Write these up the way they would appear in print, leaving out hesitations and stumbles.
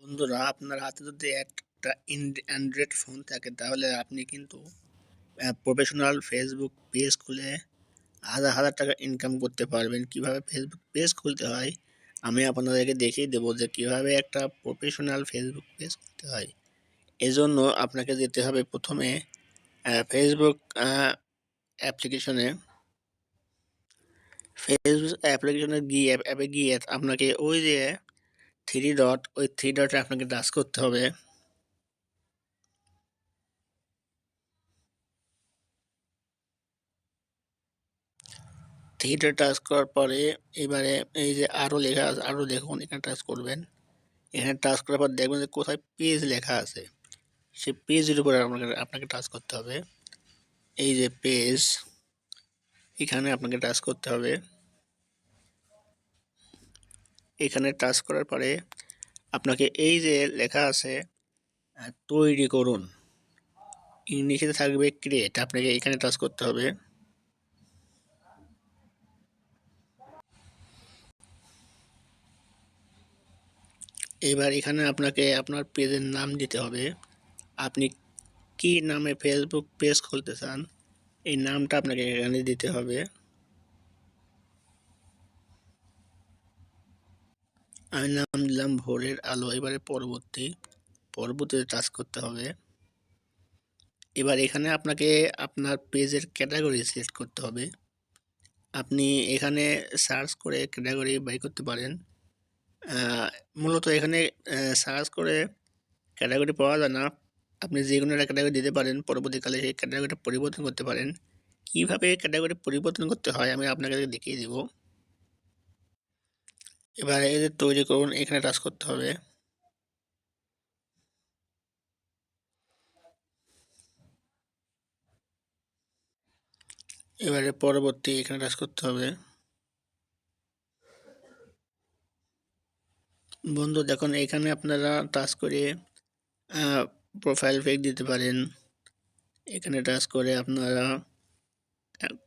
বন্ধুরা, আপনার হাতে যদি একটা অ্যান্ড্রয়েড ফোন থাকে তাহলে আপনি কিন্তু প্রফেশনাল ফেসবুক পেজ খুলে হাজার হাজার টাকা ইনকাম করতে পারবেন। কিভাবে ফেসবুক পেজ খুলতে হয় আমি আপনাদেরকে দেখিয়ে দেবো যে কিভাবে একটা প্রফেশনাল ফেসবুক পেজ খুলতে হয়। এজন্য আপনাকে যেতে হবে প্রথমে ফেসবুক অ্যাপ্লিকেশনে গিয়ে অ্যাপে গিয়ে আপনাকে ওই যে থ্রি ডটে আপনাকে টাচ করতে হবে। থ্রিতে টাচ করার পরে এবারে এই যে আরও লেখা আছে, আরও দেখুন, এখানে টাচ করবেন। এখানে টাচ করার পর দেখবেন যে কোথায় পেজ লেখা আছে, সেই পেজের উপরে আপনাকে টাচ করতে হবে। এই যে পেজ, এখানে আপনাকে টাচ করতে হবে। এখানে টাচ করার পরে আপনাকে এই যে লেখা আছে তৈরি করুন, ইংলিশে থাকবে ক্রিয়েট, আপনাকে এখানে টাচ করতে হবে। এবার এখানে আপনাকে আপনার পেজের নাম দিতে হবে। আপনি কি নামে ফেসবুক পেজ খুলতে চান এই নামটা আপনাকে এখানে দিতে হবে। আমি নাম দিলাম ভোরের আলো। এবারে পরবর্তীতে টাচ করতে হবে। এবার এখানে আপনাকে আপনার পেজের ক্যাটাগরি সিলেক্ট করতে হবে। আপনি এখানে সার্চ করে ক্যাটাগরি বাই করতে পারেন। মূলত এখানে সার্চ করে ক্যাটাগরি পাওয়া যায় না, আপনি যে কোনো একটা ক্যাটাগরি দিতে পারেন, পরবর্তীকালে সেই ক্যাটাগরিটা পরিবর্তন করতে পারেন। কীভাবে ক্যাটাগরি পরিবর্তন করতে হয় আমি আপনাকে দেখিয়ে দেব। এবার এই যে তৈরি করুন, এখানে টাচ করতে হবে। এবারে পরবর্তী এখানে টাচ করতে হবে। বন্ধু দেখুন, এখানে আপনারা টাচ করে প্রোফাইল পিক দিতে পারেন। এখানে টাচ করে আপনারা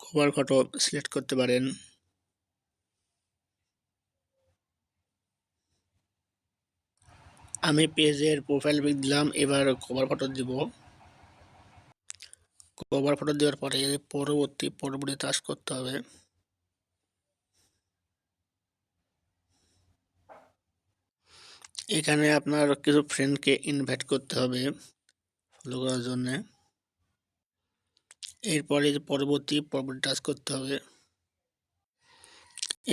কভার ফটো সিলেক্ট করতে পারেন। আমি পেজের প্রোফাইল পিক দিলাম, এবার কভার ফটো দিব। কভার ফটো দেওয়ার পরে পরবর্তী টাচ করতে হবে। এখানে আপনার কিছু ফ্রেন্ডকে ইনভাইট করতে হবে ফলো করার জন্যে। এরপরে পরবর্তী টাচ করতে হবে।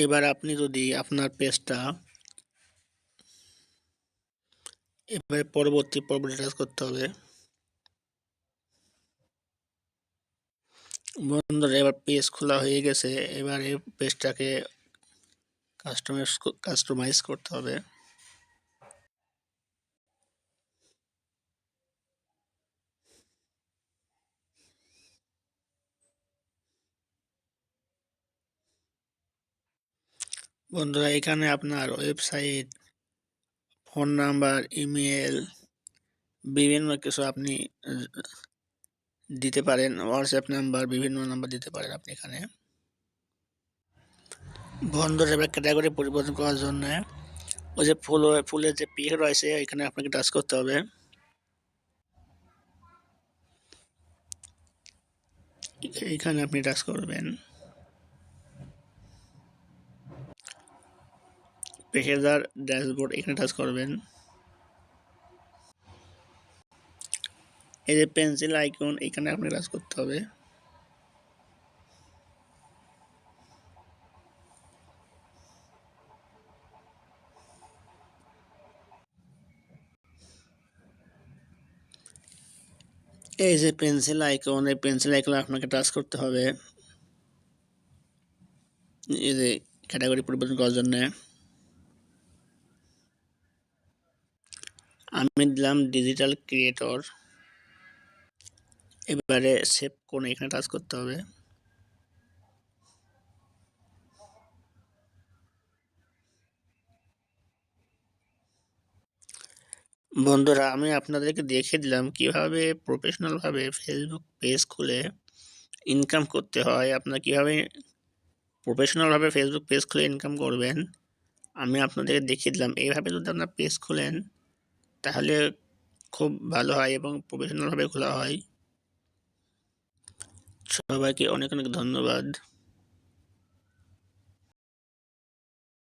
এবার আপনি যদি আপনার পেজটা এবারে পরবর্তী টাচ করতে হবে। বন্ধুরা, এবার পেজ খোলা হয়ে গেছে। এবারে পেজটাকে কাস্টমাইজ করতে হবে। বন্ধুরা, এখানে আপনার ওয়েবসাইট, ফোন নাম্বার, ইমেল, বিভিন্ন কিছু আপনি দিতে পারেন। হোয়াটসঅ্যাপ নাম্বার, বিভিন্ন নাম্বার দিতে পারেন আপনি এখানে। বন্ধুরা, এবার ক্যাটাগরি পরিবর্তন করার জন্য ওই যে ফুলের যে পিক রয়েছে এখানে আপনাকে টাচ করতে হবে। এখানে আপনি টাচ করবেন। পেশাদার ড্যাশবোর্ড, এখানে টাচ করবেন। এই যে পেন্সিল আইকন, এখানে আপনি টাচ করতে হবে। এই যে পেন্সিল আইকন, এই পেন্সিল আইকনে আপনাকে টাচ করতে হবে এই যে ক্যাটাগরি পরিবর্তন করার জন্য। আমি দিলাম ডিজিটাল ক্রিয়েটর। এবারে সেভ কোণে এখানে টাচ করতে হবে। বন্ধুরা, আমি আপনাদেরকে দেখিয়ে দিলাম কিভাবে প্রফেশনালভাবে ফেসবুক পেজ খুলে ইনকাম করতে হয়। আপনারা কীভাবে প্রফেশনালভাবে ফেসবুক পেজ খুলে ইনকাম করবেন আমি আপনাদেরকে দেখিয়ে দিলাম। এইভাবে যদি আপনার পেজ খুলেন তাহলে খুব ভালো হয় এবং প্রফেশনালভাবে খোলা হয়। সবাইকে অনেক ধন্যবাদ।